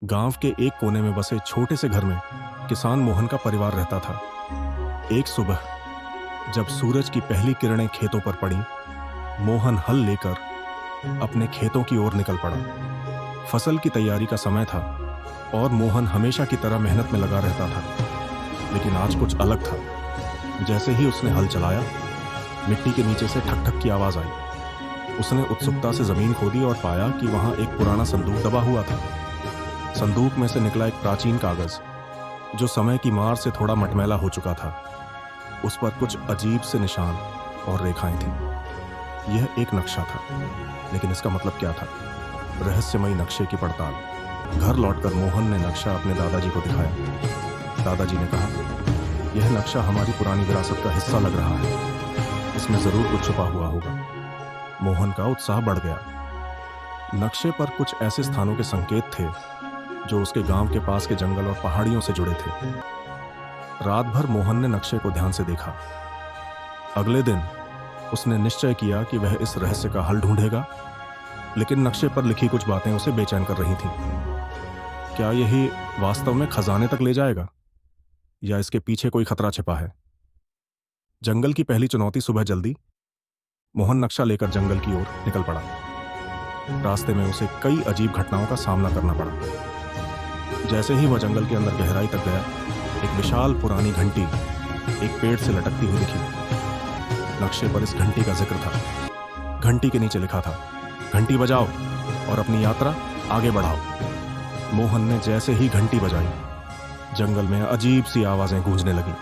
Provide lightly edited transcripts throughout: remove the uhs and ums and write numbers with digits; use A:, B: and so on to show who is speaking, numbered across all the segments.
A: गांव के एक कोने में बसे छोटे से घर में किसान मोहन का परिवार रहता था। एक सुबह जब सूरज की पहली किरणें खेतों पर पड़ी, मोहन हल लेकर अपने खेतों की ओर निकल पड़ा। फसल की तैयारी का समय था और मोहन हमेशा की तरह मेहनत में लगा रहता था। लेकिन आज कुछ अलग था। जैसे ही उसने हल चलाया, मिट्टी के नीचे से ठक ठक की आवाज आई। उसने उत्सुकता से जमीन खोदी और पाया कि वहां एक पुराना संदूक दबा हुआ था। संदूक में से निकला एक प्राचीन कागज जो समय की मार से थोड़ा मटमैला हो चुका था। उस पर कुछ अजीब से निशान और रेखाएं थीं। यह एक नक्शा था, लेकिन इसका मतलब क्या था? रहस्यमयी नक्शे की पड़ताल। घर लौटकर मोहन ने नक्शा अपने दादाजी को दिखाया। दादाजी ने कहा, यह नक्शा हमारी पुरानी विरासत का हिस्सा लग रहा है। इसमें जरूर कुछ छुपा हुआ होगा। मोहन का उत्साह बढ़ गया। नक्शे पर कुछ ऐसे स्थानों के संकेत थे जो उसके गांव के पास के जंगल और पहाड़ियों से जुड़े थे। रात भर मोहन ने नक्शे को ध्यान से देखा। अगले दिन उसने निश्चय किया कि वह इस रहस्य का हल ढूंढेगा, लेकिन नक्शे पर लिखी कुछ बातें उसे बेचैन कर रही थीं। क्या यही वास्तव में खजाने तक ले जाएगा, या इसके पीछे कोई खतरा छिपा है? जंगल की पहली चुनौती सुबह जल्दी। मोहन नक्शा लेकर जंगल की ओर निकल पड़ा। रास्ते में उसे कई अजीब घटनाओं का सामना करना पड़ा। जैसे ही वह जंगल के अंदर गहराई तक गया, एक विशाल पुरानी घंटी एक पेड़ से लटकती हुई दिखी। नक्शे पर इस घंटी का जिक्र था। घंटी के नीचे लिखा था, घंटी बजाओ और अपनी यात्रा आगे बढ़ाओ। मोहन ने जैसे ही घंटी बजाई, जंगल में अजीब सी आवाजें गूंजने लगी।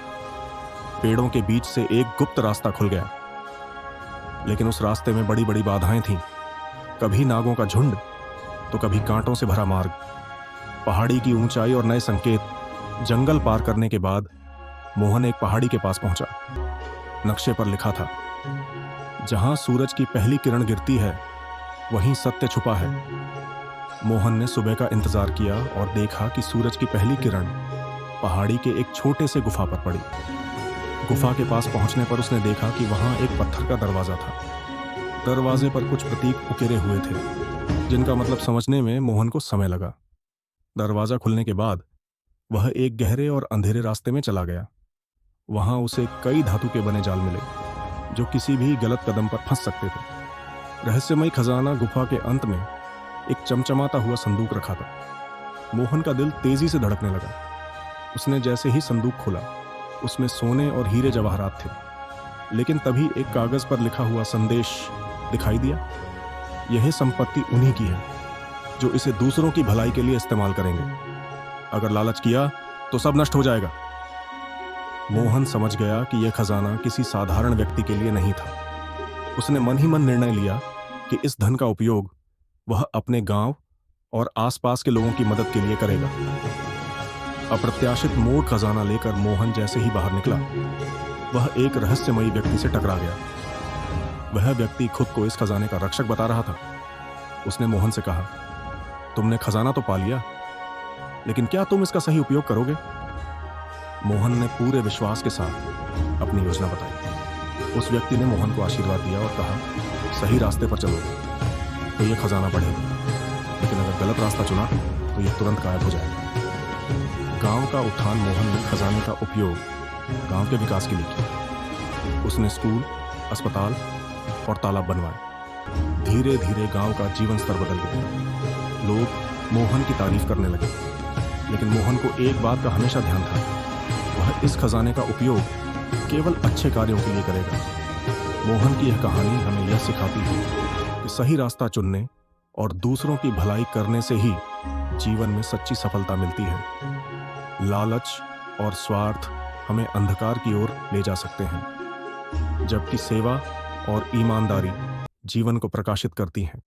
A: पेड़ों के बीच से एक गुप्त रास्ता खुल गया, लेकिन उस रास्ते में बड़ी बड़ी बाधाएं थीं। कभी नागों का झुंड, तो कभी कांटों से भरा मार्ग। पहाड़ी की ऊंचाई और नए संकेत। जंगल पार करने के बाद मोहन एक पहाड़ी के पास पहुंचा। नक्शे पर लिखा था, जहां सूरज की पहली किरण गिरती है, वहीं सत्य छुपा है। मोहन ने सुबह का इंतजार किया और देखा कि सूरज की पहली किरण पहाड़ी के एक छोटे से गुफा पर पड़ी। गुफा के पास पहुंचने पर उसने देखा कि वहां एक पत्थर का दरवाजा था। दरवाजे पर कुछ प्रतीक उकेरे हुए थे, जिनका मतलब समझने में मोहन को समय लगा। दरवाजा खुलने के बाद वह एक गहरे और अंधेरे रास्ते में चला गया। वहां उसे कई धातु के बने जाल मिले, जो किसी भी गलत कदम पर फंस सकते थे। रहस्यमयी खजाना गुफा के अंत में एक चमचमाता हुआ संदूक रखा था। मोहन का दिल तेजी से धड़कने लगा। उसने जैसे ही संदूक खोला, उसमें सोने और हीरे जवाहरात थे। लेकिन तभी एक कागज पर लिखा हुआ संदेश दिखाई दिया। यह संपत्ति उन्हीं की है जो इसे दूसरों की भलाई के लिए इस्तेमाल करेंगे। अगर लालच किया तो सब नष्ट हो जाएगा। मोहन समझ गया कि यह खजाना किसी साधारण व्यक्ति के लिए नहीं था। उसने मन ही मन निर्णय लिया कि इस धन का उपयोग वह अपने गांव और आसपास के लोगों की मदद के लिए करेगा। अप्रत्याशित मोड़ खजाना लेकर मोहन जैसे ही बाहर निकला, वह एक रहस्यमयी व्यक्ति से टकरा गया। वह व्यक्ति खुद को इस खजाने का रक्षक बता रहा था। उसने मोहन से कहा, तुमने खजाना तो पा लिया, लेकिन क्या तुम इसका सही उपयोग करोगे? मोहन ने पूरे विश्वास के साथ अपनी योजना बताई। उस व्यक्ति ने मोहन को आशीर्वाद दिया और कहा, सही रास्ते पर चलोगे तो यह खजाना बढ़ेगा, लेकिन अगर गलत रास्ता चुना तो यह तुरंत गायब हो जाएगा। गांव का उत्थान मोहन ने खजाने का उपयोग गांव के विकास के लिए किया। उसने स्कूल, अस्पताल और तालाब बनवाए। धीरे धीरे गांव का जीवन स्तर बदल गया। लोग मोहन की तारीफ करने लगे, लेकिन मोहन को एक बात का हमेशा ध्यान था, वह इस खजाने का उपयोग केवल अच्छे कार्यों के लिए करेगा। मोहन की यह कहानी हमें यह सिखाती है कि सही रास्ता चुनने और दूसरों की भलाई करने से ही जीवन में सच्ची सफलता मिलती है। लालच और स्वार्थ हमें अंधकार की ओर ले जा सकते हैं, जबकि सेवा और ईमानदारी जीवन को प्रकाशित करती हैं।